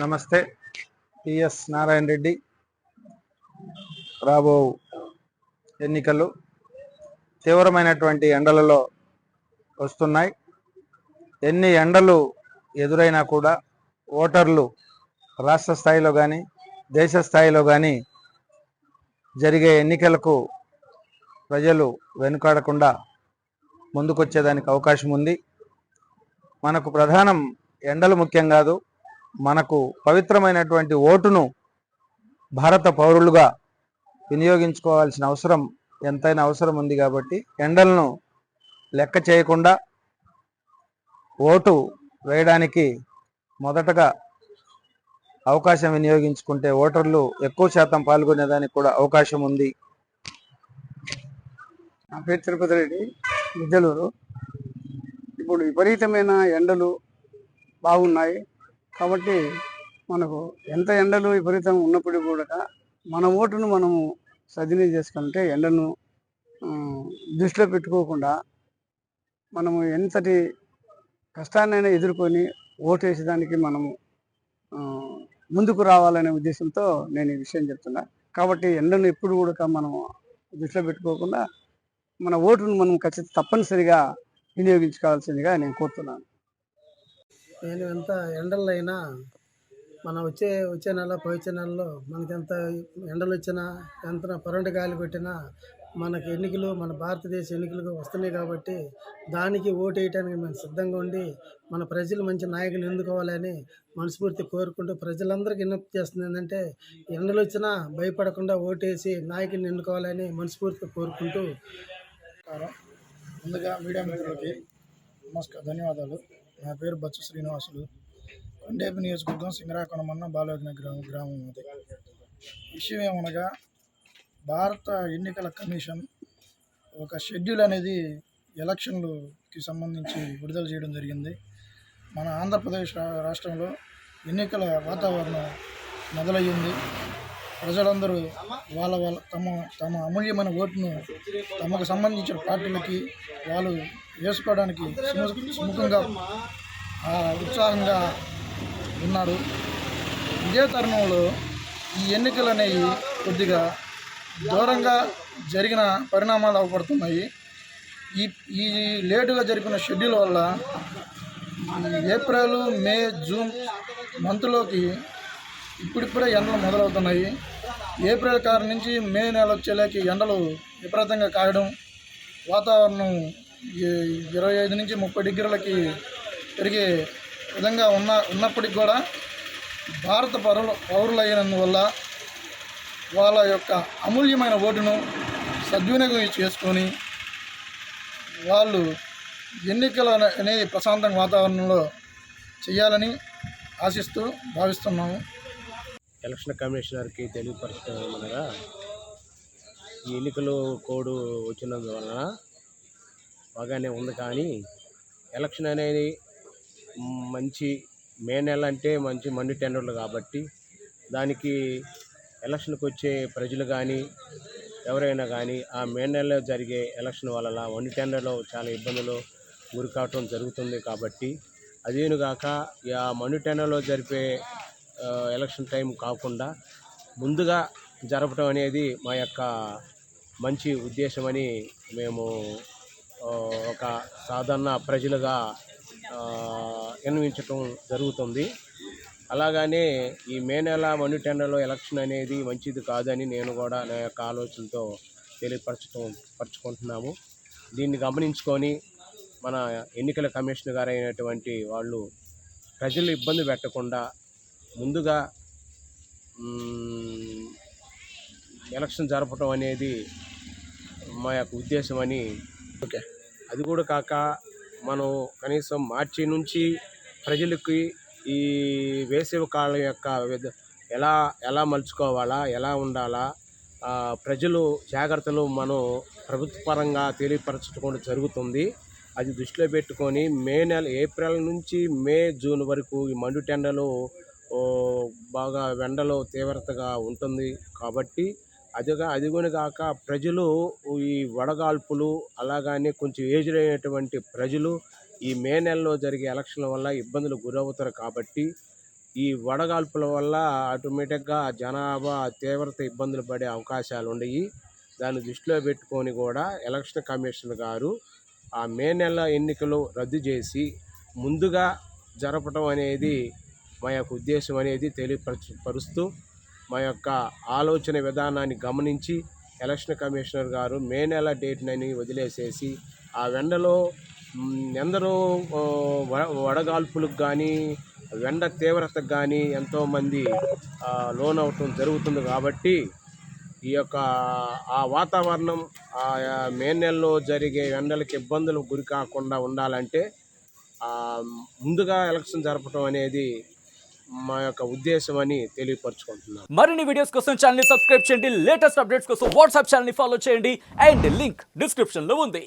నమస్తే. టిఎస్ నారాయణ రెడ్డి. రాబో ఎన్నికలు తీవ్రమైనటువంటి ఎండలలో వస్తున్నాయి. ఎన్ని ఎండలు ఎదురైనా కూడా ఓటర్లు రాష్ట్ర స్థాయిలో కానీ దేశ స్థాయిలో కానీ జరిగే ఎన్నికలకు ప్రజలు వెనుకాడకుండా ముందుకొచ్చేదానికి అవకాశం ఉంది. మనకు ప్రధానం ఎండలు ముఖ్యం కాదు, మనకు పవిత్రమైనటువంటి ఓటును భారత పౌరులుగా వినియోగించుకోవాల్సిన అవసరం ఎంతైనా అవసరం ఉంది. కాబట్టి ఎండలను లెక్క చేయకుండా ఓటు వేయడానికి మొదటగా అవకాశం వినియోగించుకుంటే ఓటర్లు ఎక్కువ శాతం పాల్గొనేదానికి కూడా అవకాశం ఉంది. నా పేరు తిరుపతి రెడ్డి, విద్యలూరు. ఇప్పుడు విపరీతమైన ఎండలు బాగున్నాయి కాబట్టి మనకు ఎంత ఎండలు విపరీతంగా ఉన్నప్పుడు కూడా మన ఓటును మనము సద్వినియోగం చేసుకుంటే ఎండను దృష్టిలో పెట్టుకోకుండా మనము ఎంతటి కష్టాన్నైనా ఎదుర్కొని ఓటు వేసేదానికి మనము ముందుకు రావాలనే ఉద్దేశంతో నేను ఈ విషయం చెప్తున్నా. కాబట్టి ఎండను ఎప్పుడు కూడా మనము దృష్టిలో పెట్టుకోకుండా మన ఓటును మనం తప్పనిసరిగా వినియోగించుకోవాల్సిందిగా నేను కోరుతున్నాను. నేను ఎంత ఎండల్లో అయినా మన వచ్చే నెల పోయిన నెలలో మనకి ఎంత ఎండలు వచ్చినా ఎంత పరోంటి గాలి పెట్టినా మనకి ఎన్నికలు మన భారతదేశ ఎన్నికలు వస్తున్నాయి కాబట్టి దానికి ఓటు వేయడానికి మేము సిద్ధంగా ఉండి మన ప్రజలు మంచి నాయకులు ఎన్నుకోవాలని మనస్ఫూర్తి కోరుకుంటూ ప్రజలందరికీ విజ్ఞప్తి చేస్తుంది ఏంటంటే ఎండలు వచ్చినా భయపడకుండా ఓటేసి నాయకుని ఎన్నుకోవాలని మనస్ఫూర్తిగా కోరుకుంటూ ముందుగా మీడియా మిత్రులకి ధన్యవాదాలు. నా పేరు బచ్చు శ్రీనివాసులు. కొండేపు నియోజకవర్గం సింగరాకొండ మండలం బాలయోజన గ్రామం అది. విషయం ఏమనగా భారత ఎన్నికల కమిషన్ ఒక షెడ్యూల్ అనేది ఎలక్షన్లకి సంబంధించి విడుదల చేయడం జరిగింది. మన ఆంధ్రప్రదేశ్ రాష్ట్రంలో ఎన్నికల వాతావరణం మొదలయ్యింది. ప్రజలందరూ వాళ్ళ తమ అమూల్యమైన ఓటును తమకు సంబంధించిన పార్టీలకి వాళ్ళు వేసుకోవడానికి సుముఖంగా ఉత్సాహంగా ఉన్నారు. ఇదే తరుణంలో ఈ ఎన్నికలు అనేవి కొద్దిగా దూరంగా జరిగిన పరిణామాలు అవపడుతున్నాయి. ఈ లేటుగా జరిపిన షెడ్యూల్ వల్ల ఏప్రిల్, మే, జూన్ మంత్లోకి ఇప్పుడిప్పుడే ఎండలు మొదలవుతున్నాయి. ఏప్రిల్ కారు నుంచి మే నెల వచ్చేలాకి ఎండలు విపరీతంగా కాయడం, వాతావరణం 25 నుంచి 30 డిగ్రీలకి పెరిగే విధంగా ఉన్నప్పటికి కూడా భారత పౌరులైనందువల్ల వాళ్ళ యొక్క అమూల్యమైన ఓటును సద్వినియోగం చేసుకొని వాళ్ళు ఎన్నికలు అనేది ప్రశాంతంగా వాతావరణంలో చేయాలని ఆశిస్తూ భావిస్తున్నాము. ఎలక్షన్ కమిషనర్కి తెలియపరచడం అనగా ఈ ఎన్నికలు కోడ్ వచ్చినందువలన బాగానే ఉంది. కానీ ఎలక్షన్ అనేది మంచి మే నెల అంటే మంచి మండు టెండర్లు కాబట్టి దానికి ఎలక్షన్కి వచ్చే ప్రజలు కానీ ఎవరైనా కానీ ఆ మే నెలలో జరిగే ఎలక్షన్ వల్ల మండు టెండర్లో చాలా ఇబ్బందులు గురి కావటం జరుగుతుంది. కాబట్టి అదేనుగాక ఆ మండు టెండర్లో జరిపే ఎలక్షన్ టైం కాకుండా ముందుగా జరపడం అనేది మా యొక్క మంచి ఉద్దేశమని మేము ఒక సాధారణ ప్రజలుగా విన్నవించటం జరుగుతుంది. అలాగనే ఈ మే నెల మండు టెండర్లో ఎలక్షన్ అనేది మంచిది కాదని నేను కూడా నా యొక్క ఆలోచనతో పరుచుకుంటున్నాము. దీన్ని గమనించుకొని మన ఎన్నికల కమిషనర్ గారు అయినటువంటి వాళ్ళు ప్రజలు ఇబ్బంది పెట్టకుండా ముందుగా ఎలక్షన్ జరపడం అనేది మా యొక్క ఉద్దేశమని. అది కూడా కాక మనం కనీసం మార్చి నుంచి ప్రజలకి ఈ వేసవి కాలం యొక్క ఎలా మలుచుకోవాలా, ఎలా ఉండాలా, ప్రజలు జాగ్రత్తలు మనం ప్రభుత్వ పరంగా తెలియపరచడం జరుగుతుంది. అది దృష్టిలో పెట్టుకొని ఏప్రిల్ నుంచి మే, జూన్ వరకు ఈ మండు టెండలు బాగా ఎండలో తీవ్రతగా ఉంటుంది. కాబట్టి అదిగోని కాక ప్రజలు ఈ వడగాల్పులు అలాగనే కొంచెం ఏజ్డ్ అయినటువంటి ప్రజలు ఈ మే నెలలో జరిగే ఎలక్షన్ల వల్ల ఇబ్బందులు గురవుతారు. కాబట్టి ఈ వడగాల్పుల వల్ల ఆటోమేటిక్గా జనాభా తీవ్రత ఇబ్బందులు పడే అవకాశాలు ఉన్నాయి. దాన్ని దృష్టిలో పెట్టుకొని కూడా ఎలక్షన్ కమిషనర్ గారు ఆ మే నెల ఎన్నికలు రద్దు చేసి ముందుగా జరపడం అనేది మా యొక్క ఉద్దేశం అనేది తెలియపరుస్తూ మా యొక్క ఆలోచన విధానాన్ని గమనించి ఎలక్షన్ కమిషనర్ గారు మే నెల డేట్ని వదిలేసేసి ఆ వెండలో ఎందరో వడగాల్పులకు కానీ ఎండ తీవ్రతకు కానీ ఎంతోమంది లోన్ అవటం జరుగుతుంది. కాబట్టి ఈ యొక్క ఆ వాతావరణం ఆ మే నెలలో జరిగే ఎండలకు ఇబ్బందులకు గురి కాకుండా ఉండాలంటే ముందుగా ఎలక్షన్ జరపడం అనేది మా యొక్క ఉద్దేశం అని తెలియపరచుకుంటున్నాను. మరిన్ని వీడియోస్ కోసం ఛానల్ ని సబ్స్క్రైబ్ చేయండి. లేటెస్ట్ అప్డేట్స్ కోసం వాట్సాప్ ఛానల్ ని ఫాలో చేయండి. అండ్ లింక్ డిస్క్రిప్షన్ లో ఉంది.